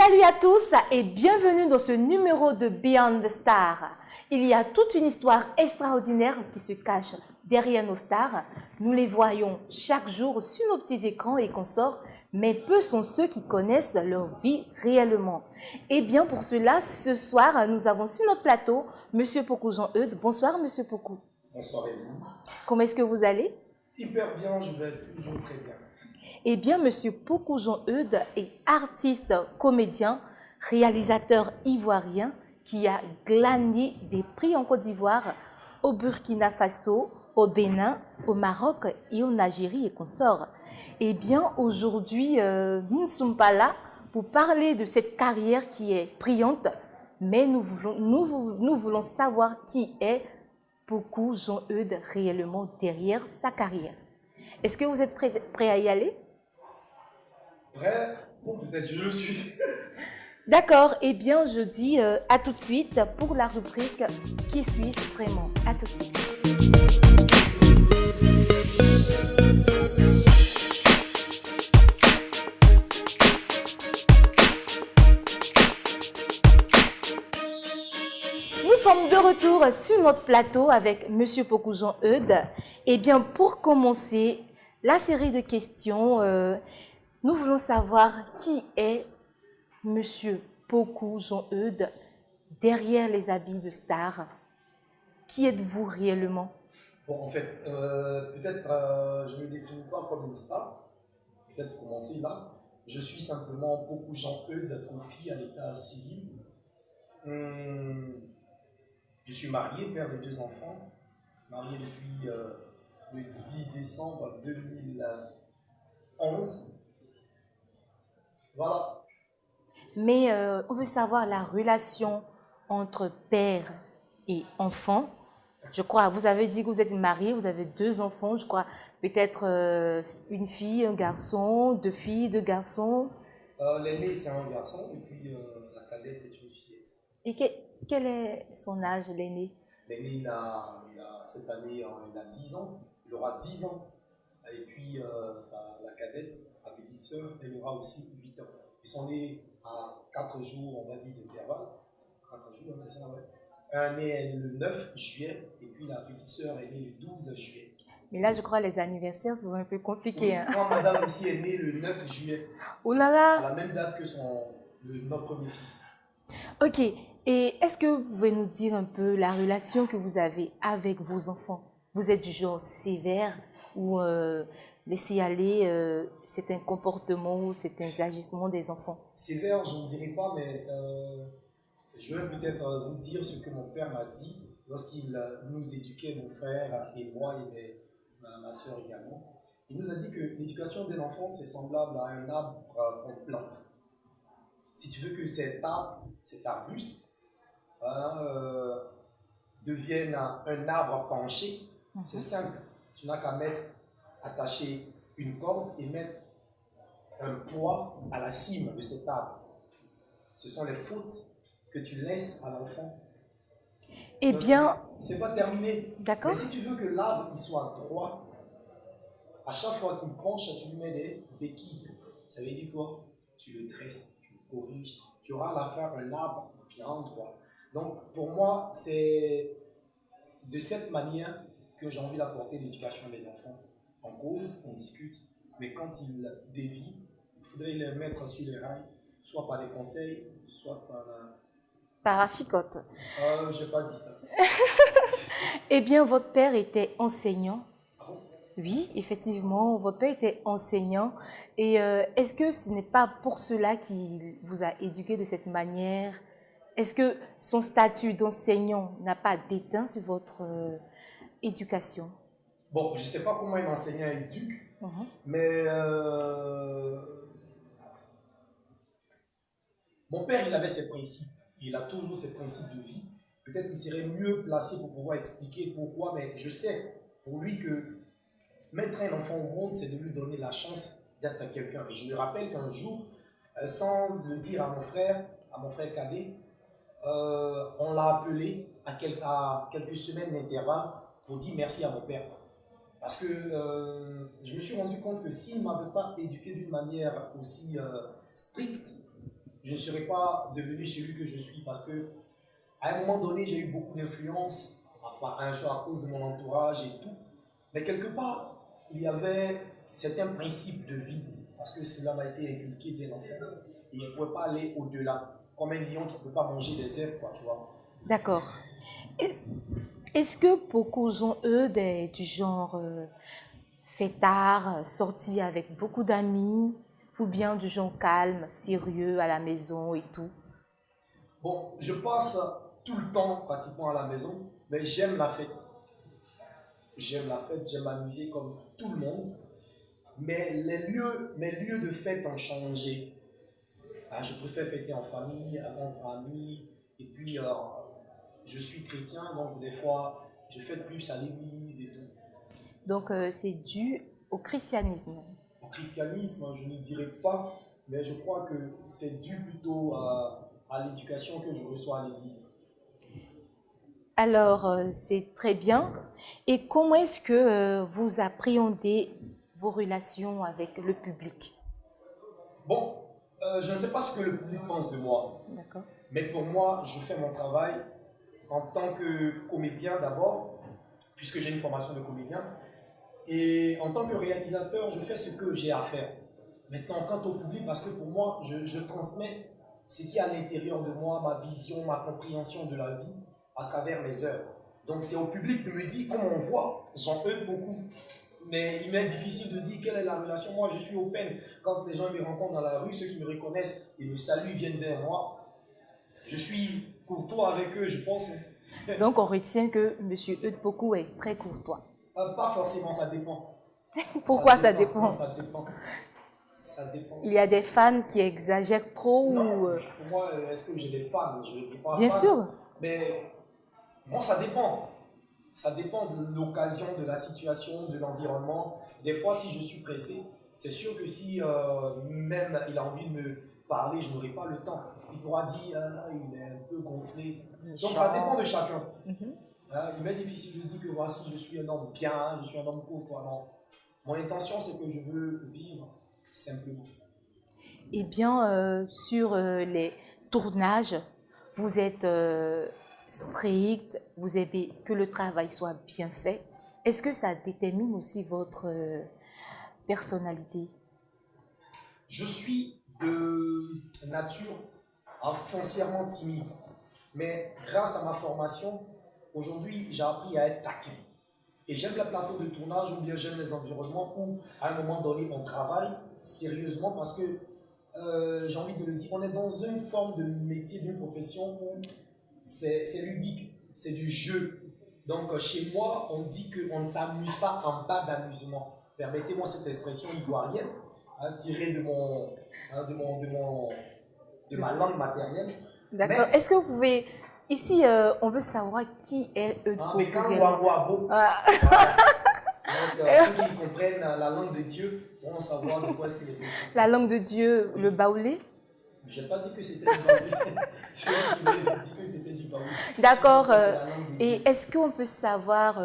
Salut à tous et bienvenue dans ce numéro de Beyond the Stars. Il y a toute une histoire extraordinaire qui se cache derrière nos stars. Nous les voyons chaque jour sur nos petits écrans et consorts, mais peu sont ceux qui connaissent leur vie réellement. Et bien pour cela, ce soir, nous avons sur notre plateau Monsieur Pokou Jean-Eudes. Bonsoir Monsieur Pokou. Bonsoir et vous. Comment est-ce que vous allez? Hyper bien, je vais toujours très bien. Eh bien, Monsieur Pokou Jean-Eudes est artiste, comédien, réalisateur ivoirien qui a glané des prix en Côte d'Ivoire, au Burkina Faso, au Bénin, au Maroc et en Algérie et consorts. Eh bien, aujourd'hui, nous ne sommes pas là pour parler de cette carrière qui est brillante, mais nous voulons savoir qui est Pokou Jean-Eudes réellement derrière sa carrière. Est-ce que vous êtes prêt à y aller? Prêt? Bon, peut-être je le suis. D'accord, eh bien je dis à tout de suite pour la rubrique Qui suis-je vraiment? À tout de suite. Nous sommes de retour sur notre plateau avec Monsieur Pokou Jean-Eudes. Eh bien pour commencer la série de questions, nous voulons savoir qui est Monsieur Pokou Jean-Eudes derrière les habits de star. Qui êtes-vous réellement? Bon, en fait, peut-être je ne me définis pas comme une star. Peut-être pour commencer là. Je suis simplement Pokou Jean-Eudes, confie à l'état civil. Je suis marié, père de 2 enfants. Marié depuis le 10 décembre 2011. Voilà. Mais on veut savoir la relation entre père et enfant. Je crois, vous avez dit que vous êtes marié, vous avez 2 enfants, je crois, peut-être une fille, un garçon, 2 filles, 2 garçons. L'aîné, c'est un garçon, et puis la cadette est une fillette. Et quel est son âge, l'aîné? L'aîné, cette année, il a 10 ans, il aura 10 ans. Et puis la cadette, la petite sœur, elle aura aussi 8 ans. Ils sont nés à 4 jours, on va dire, d'intervalle. 4 jours, c'est ça, ouais. Un est le 9 juillet, et puis la petite sœur est née le 12 juillet. Mais là, je crois que les anniversaires sont un peu compliqués. Oui, Hein? moi, madame aussi est née le 9 juillet. Oh là là! À la même date que notre premier fils. Ok, et est-ce que vous pouvez nous dire un peu la relation que vous avez avec vos enfants? Vous êtes du genre sévère ou laissez aller certains comportements ou certains agissements des enfants? Sévère, je ne dirais pas, mais je vais peut-être vous dire ce que mon père m'a dit lorsqu'il nous éduquait, mon frère et moi et ma soeur également. Il nous a dit que l'éducation d'un enfant, c'est semblable à un arbre qu'on plante. Si tu veux que cet arbuste, devienne un arbre penché, c'est simple. Tu n'as qu'à attacher une corde et mettre un poids à la cime de cet arbre. Ce sont les fautes que tu laisses à l'enfant. Eh bien, c'est pas terminé. D'accord. Mais si tu veux que l'arbre il soit droit, à chaque fois qu'il penche, tu lui mets des béquilles. Ça veut dire quoi? Tu le dresses, tu le corriges. Tu auras à la fin un arbre bien droit. Donc pour moi, c'est de cette manière que j'ai envie d'apporter l'éducation des enfants. En cause, on discute, mais quand ils dévient, il faudrait les mettre sur les rails, soit par des conseils, soit par par chicotte. Je n'ai pas dit ça. Eh bien, votre père était enseignant. Ah bon? Oui, effectivement, votre père était enseignant. Et est-ce que ce n'est pas pour cela qu'il vous a éduqué de cette manière? Est-ce que son statut d'enseignant n'a pas déteint sur votre éducation? Bon, je ne sais pas comment un enseignant éduque, mais mon père, il avait ses principes. Il a toujours ses principes de vie. Peut-être qu'il serait mieux placé pour pouvoir expliquer pourquoi, mais je sais pour lui que mettre un enfant au monde, c'est de lui donner la chance d'être quelqu'un. Et je me rappelle qu'un jour, sans le dire à mon frère cadet, on l'a appelé à quelques semaines d'intervalle pour dire merci à mon père. Parce que je me suis rendu compte que s'il ne m'avait pas éduqué d'une manière aussi stricte, je ne serais pas devenu celui que je suis parce que à un moment donné, j'ai eu beaucoup d'influence à cause de mon entourage et tout. Mais quelque part, il y avait certains principes de vie parce que cela m'a été inculqué dès l'enfance et je ne pouvais pas aller au-delà. Comme un lion qui ne peut pas manger des herbes, quoi, tu vois. D'accord. Est-ce est-ce que beaucoup ont, eux, du genre fêtard, sorti avec beaucoup d'amis, ou bien du genre calme, sérieux, à la maison et tout? Bon, je passe tout le temps pratiquement à la maison, mais j'aime la fête. J'aime la fête, j'aime m'amuser comme tout le monde. Mais mes lieux de fête ont changé. Ah, je préfère fêter en famille, entre amis. Et puis, je suis chrétien, donc des fois, je fête plus à l'église et tout. Donc, c'est dû au christianisme. Au christianisme, je ne dirais pas, mais je crois que c'est dû plutôt à l'éducation que je reçois à l'église. Alors, c'est très bien. Et comment est-ce que vous appréhendez vos relations avec le public? Bon, je ne sais pas ce que le public pense de moi, D'accord. mais pour moi, je fais mon travail en tant que comédien d'abord, puisque j'ai une formation de comédien, et en tant que réalisateur, je fais ce que j'ai à faire. Maintenant, quant au public, parce que pour moi, je transmets ce qui est à l'intérieur de moi, ma vision, ma compréhension de la vie à travers mes œuvres. Donc c'est au public de me dire, comme on voit, j'en aide beaucoup. Mais il m'est difficile de dire quelle est la relation. Moi, je suis open. Quand les gens me rencontrent dans la rue, ceux qui me reconnaissent et me saluent viennent vers moi. Je suis courtois avec eux, je pense. Donc, on retient que M. Eudes Pokou est très courtois. Pas forcément, ça dépend. Pourquoi ça dépend? dépend? Non, ça dépend. Ça dépend. Il y a des fans qui exagèrent trop Non, ou... pour moi, est-ce que j'ai des fans? Je ne dis pas Bien fan. sûr. Mais bon, ça dépend. Ça dépend de l'occasion, de la situation, de l'environnement. Des fois, si je suis pressé, c'est sûr que si même il a envie de me parler, je n'aurai pas le temps. Il pourra dire, ah, il est un peu gonflé. Donc ça dépend de chacun. Il m'est difficile de dire que voici, je suis un homme bien, je suis un homme courtois. Non. Mon intention, c'est que je veux vivre simplement. Eh bien, sur les tournages, vous êtes strict, vous aimez que le travail soit bien fait. Est-ce que ça détermine aussi votre personnalité? Je suis de nature foncièrement timide. Mais grâce à ma formation, aujourd'hui, j'ai appris à être taquin. Et j'aime les plateaux de tournage ou bien j'aime les environnements où, à un moment donné, on travaille sérieusement parce que, j'ai envie de le dire, on est dans une forme de métier, d'une profession où c'est ludique, c'est du jeu. Donc, chez moi, on dit qu'on ne s'amuse pas en bas d'amusement. Permettez-moi cette expression ivoirienne, tirée de ma langue maternelle. D'accord. Est-ce que vous pouvez... Ici, on veut savoir qui est Eudes Pokou. Mais quand Wabo, Ah. donc, ceux qui comprennent la langue de Dieu vont savoir de quoi est-ce qu'il est question. La langue de Dieu, le baoulé. Je n'ai pas dit que c'était du baoulé. J'ai dit que c'était du baoulé. D'accord. Ça, c'est la langue de Dieu. Et est-ce qu'on peut savoir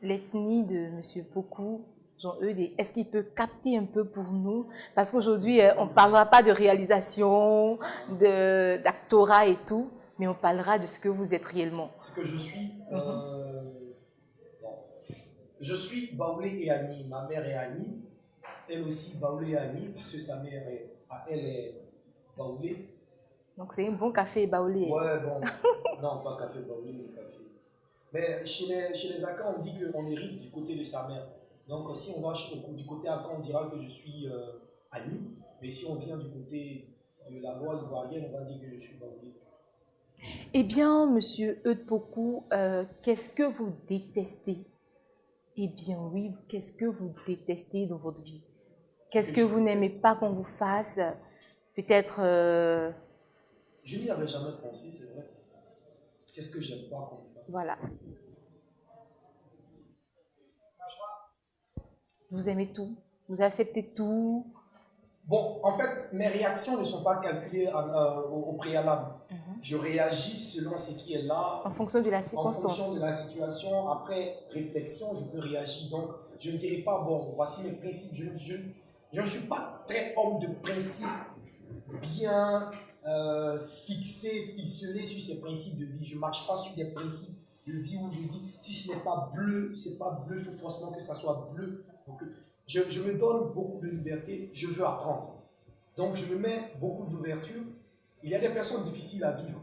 l'ethnie de M. Pokou, Jean-Eudes, et est-ce qu'il peut capter un peu pour nous? Parce qu'aujourd'hui, on ne parlera pas de réalisation, d'actorat et tout, mais on parlera de ce que vous êtes réellement. Ce que je suis, bon, je suis Baoulé et Annie. Ma mère est Annie. Elle aussi Baoulé et Annie, parce que sa mère elle est Baoulé. Donc c'est un bon café baoulé. Ouais, bon. Non, pas café Baoulé, mais café. Mais chez les Akans, on dit qu'on hérite du côté de sa mère. Donc si on va du côté Akan, on dira que je suis Annie. Mais si on vient du côté de la loi ivoirienne, on va dire que je suis Baoulé. Eh bien, Monsieur Eudes Pokou, qu'est-ce que vous détestez? Eh bien oui, qu'est-ce que vous détestez dans votre vie? Qu'est-ce que vous n'aimez pas qu'on vous fasse? Peut-être... Je n'y avais jamais pensé, c'est vrai. Qu'est-ce que j'aime pas qu'on me fasse? Voilà. Vous aimez tout? Vous acceptez tout? Bon, en fait, mes réactions ne sont pas calculées au préalable. Je réagis selon ce qui est là. En fonction de la En circonstance. fonction de la situation, après réflexion, je peux réagir. Donc, je ne dirais pas, bon, voici mes principes. Je ne suis pas très homme de principe. bien fictionné sur ses principes de vie. Je ne marche pas sur des principes de vie où je dis si ce n'est pas bleu, c'est pas bleu, il faut forcément que ça soit bleu. Donc, je me donne beaucoup de liberté, je veux apprendre. Donc je me mets beaucoup d'ouverture. Il y a des personnes difficiles à vivre,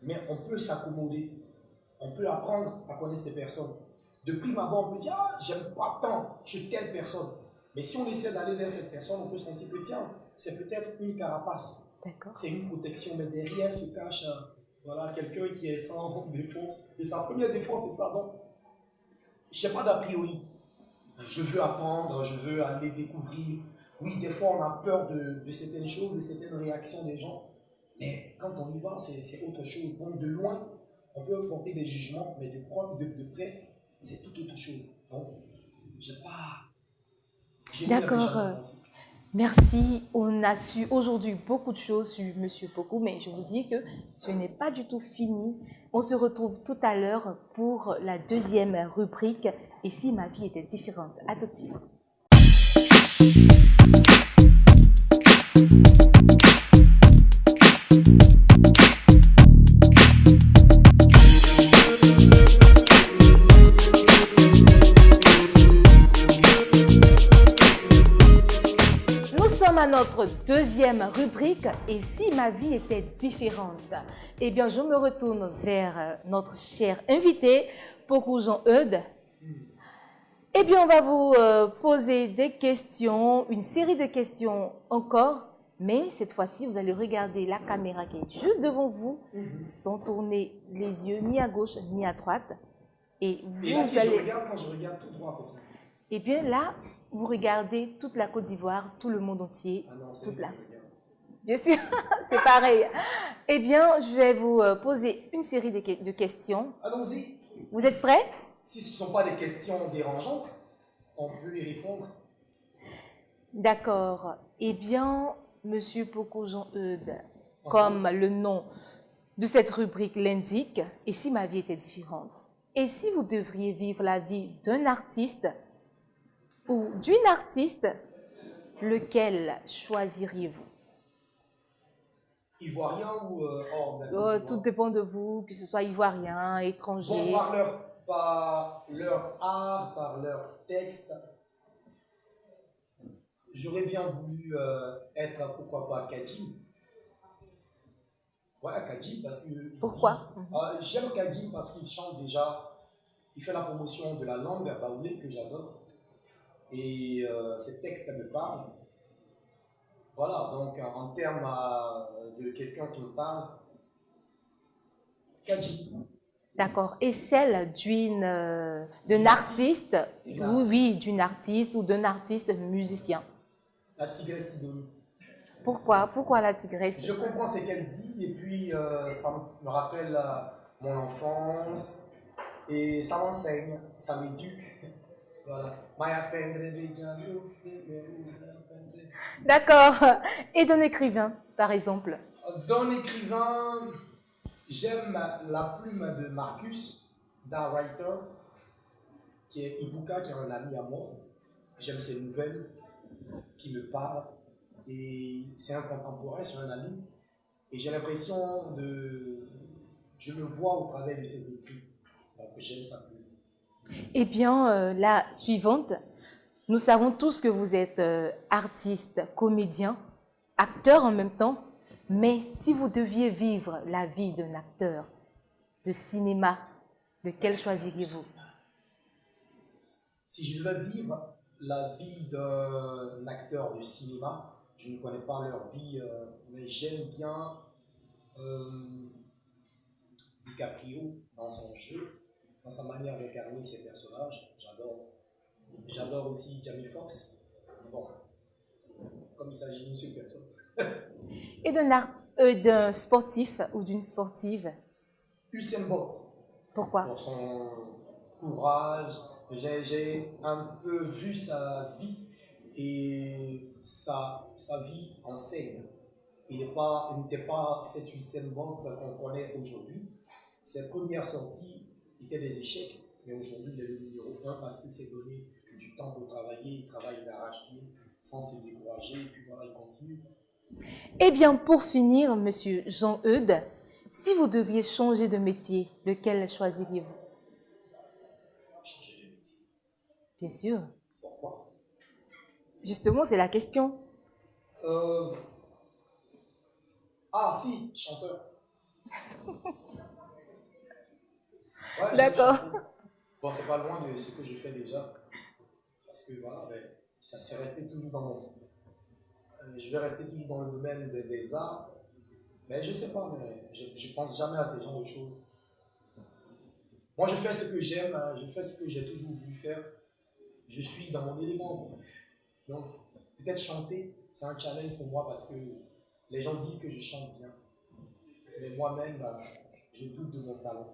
mais on peut s'accommoder. On peut apprendre à connaître ces personnes. De prime abord, on peut dire ah, j'aime pas tant chez telle personne. Mais si on essaie d'aller vers cette personne, on peut sentir que tiens, c'est peut-être une carapace. C'est une protection, mais derrière se cache voilà, quelqu'un qui est sans défense. Et sa première défense, c'est ça. Donc, je n'ai pas d'a priori. Je veux apprendre, je veux aller découvrir. Oui, des fois, on a peur de certaines choses, de certaines réactions des gens. Mais quand on y va, c'est autre chose. Donc, de loin, on peut porter des jugements, mais de près, c'est tout autre chose. Donc, j'ai pas. D'accord. Merci. On a su aujourd'hui beaucoup de choses sur Monsieur Poku, mais je vous dis que ce n'est pas du tout fini. On se retrouve tout à l'heure pour la deuxième rubrique. Et si ma vie était différente? À tout de suite. À notre deuxième rubrique, et si ma vie était différente? Eh bien, je me retourne vers notre cher invité, Poku Jean-Eudes. Eh bien, on va vous poser des questions, une série de questions encore, mais cette fois-ci, vous allez regarder la caméra qui est juste devant vous, sans tourner les yeux ni à gauche ni à droite. Et là, si je regarde, quand je regarde tout droit comme ça. Eh bien, là, vous regardez toute la Côte d'Ivoire, tout le monde entier, toute la... Bien sûr, c'est pareil. Eh bien, je vais vous poser une série de questions. Allons-y. Vous êtes prêts? Si ce ne sont pas des questions dérangeantes, on peut y répondre. D'accord. Eh bien, Monsieur Poku Jean-Eudes, comme le nom de cette rubrique l'indique, et si ma vie était différente? Et si vous devriez vivre la vie d'un artiste ou d'une artiste, lequel choisiriez-vous? Ivoirien ou hors de Tout dépend de vous, que ce soit ivoirien, étranger. Bon, par leur art, par leur texte, j'aurais bien voulu être, pourquoi pas, Kadjim. Voilà, Kadjim, parce que... Pourquoi? J'aime Kadjim parce qu'il chante déjà, il fait la promotion de la langue baoulé que j'adore. Et ces textes me parlent. Voilà, donc en termes de quelqu'un qui me parle, Kadjim. D'accord. Et celle d'un artiste, oui, d'une artiste ou d'un artiste musicien? La tigresse Sidonie. Pourquoi? Pourquoi la tigresse? Je comprends ce qu'elle dit et puis ça me rappelle mon enfance et ça m'enseigne, ça m'éduque. Voilà. D'accord. Et d'un écrivain, par exemple? D'un écrivain, j'aime la plume de Marcus, d'un writer, qui est Ibuka, qui est un ami à moi. J'aime ses nouvelles qui me parlent. Et c'est un contemporain, c'est un ami. Et j'ai l'impression de... Je me vois au travers de ses écrits. Donc j'aime sa plume. Eh bien, la suivante, nous savons tous que vous êtes artiste, comédien, acteur en même temps, mais si vous deviez vivre la vie d'un acteur de cinéma, lequel choisiriez-vous? Si je devais vivre la vie d'un acteur de cinéma, je ne connais pas leur vie, mais j'aime bien DiCaprio dans son jeu, dans sa manière d'incarner ses personnages. J'adore aussi Jamie Foxx. Bon, comme il s'agit d'une seule personne. Et d'un sportif ou d'une sportive? Usain Bolt. Pourquoi? Pour son courage. J'ai un peu vu sa vie et sa vie enseigne. Il n'était pas cet Usain Bolt qu'on connaît aujourd'hui. Ses premières sorties étaient des échecs, mais aujourd'hui il est le numéro 1 parce qu'il s'est donné du temps pour travailler, il travaille d'arrache-pied sans se décourager, et puis voilà, il continue. Eh bien, pour finir, Monsieur Jean-Eudes, si vous deviez changer de métier, lequel choisiriez-vous? Changer de métier. Bien sûr. Pourquoi? Justement, c'est la question. Ah si, chanteur. Ouais, j'aime D'accord. chanter. Bon, c'est pas loin de ce que je fais déjà. Parce que voilà, ben, ça s'est resté toujours dans mon. Je vais rester toujours dans le domaine des arts. Mais je sais pas, mais je pense jamais à ce genre de choses. Moi, je fais ce que j'aime, hein, je fais ce que j'ai toujours voulu faire. Je suis dans mon élément. Donc, peut-être chanter, c'est un challenge pour moi parce que les gens disent que je chante bien. Mais moi-même, bah, je doute de mon talent.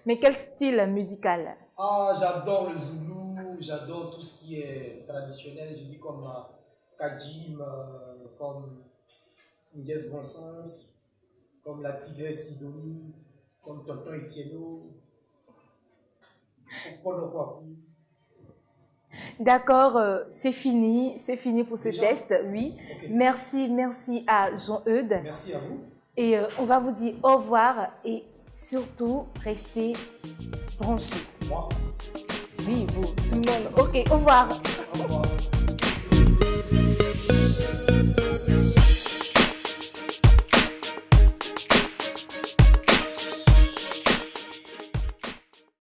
Mais quel style musical? Ah, j'adore le zoulou, j'adore tout ce qui est traditionnel. Je dis comme Kajim, comme Nguès Bonsens, comme la Tigresse Sidonie, comme Tonton Etienneau, Polo Kwaku. D'accord, c'est fini pour ce Déjà? test, oui. Ok. Merci à Jean-Eudes. Merci à vous. Et on va vous dire au revoir et surtout, restez branchés. Moi, Oui, vous, tout le monde. Ok, au revoir. au revoir.